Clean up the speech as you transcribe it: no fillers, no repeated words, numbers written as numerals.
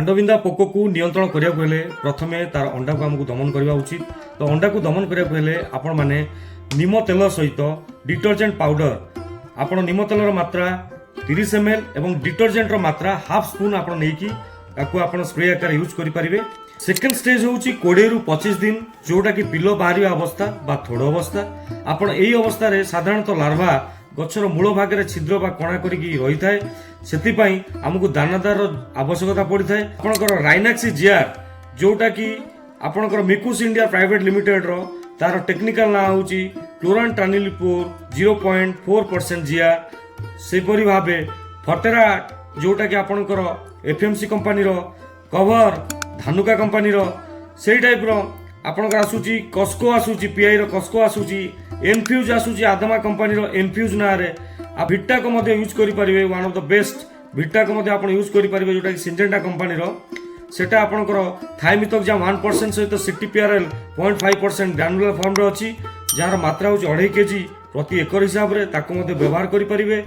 कांडबिंदा पोक को नियंत्रण करिया को हेले प्रथमे तार अंडा को हमको दमन करबा उचित। तो अंडा को दमन करिया को हेले आपण माने नीम तेल सहित डिटर्जेंट पाउडर आपण नीम तेलर मात्रा 30 ml एवं डिटर्जेंट रो मात्रा हाफ स्पून आपण नेकी ताको आपण स्प्रे आकार यूज करि परिबे। सेकंड स्टेज होउची 20 रु 25 दिन जोटा कि पिलो बाहरी अवस्था बा थोड़ अवस्था। आपण एई अवस्था रे साधारणतः लार्वा गछर मूल भागरे छिद्र बा कणा करिकी रही थाए। सेति पई हमकु दानादार आवश्यकता पड़ी थाए। आपनकर राइनाक्सी जीआर जोटा कि आपनकर मिकुस इंडिया प्राइवेट लिमिटेड रो तार टेक्निकल ना होउची क्लोरांट्रानिलिपोर 0.4% जीआर। सेपरि भाबे फटेरा जोटा कि आपनकर एफएमसी कंपनी रो कवर धानुका कंपनी रो सेई टाइप रो आपनकर आसुची कस्को आसुची पीआई रो कस्को आसुची एनफ्यूज आसुची आदमा कंपनी रो एनफ्यूज ना रे आ भिट्टा को मध्ये यूज करि परिबे। वन ऑफ द बेस्ट भिट्टा को मध्ये आपण यूज करि परिबे जोटा कि सिंजेंटा कंपनी रो सेटा आपनकर थाइमिथोक्साम 1% सहित सीटीपीआरएल 0.5% ग्रानुलर फॉर्म रो अछि जार मात्रा होची 2.5 केजी प्रति एकर हिसाब रे ताको मध्ये व्यवहार करि परिबे।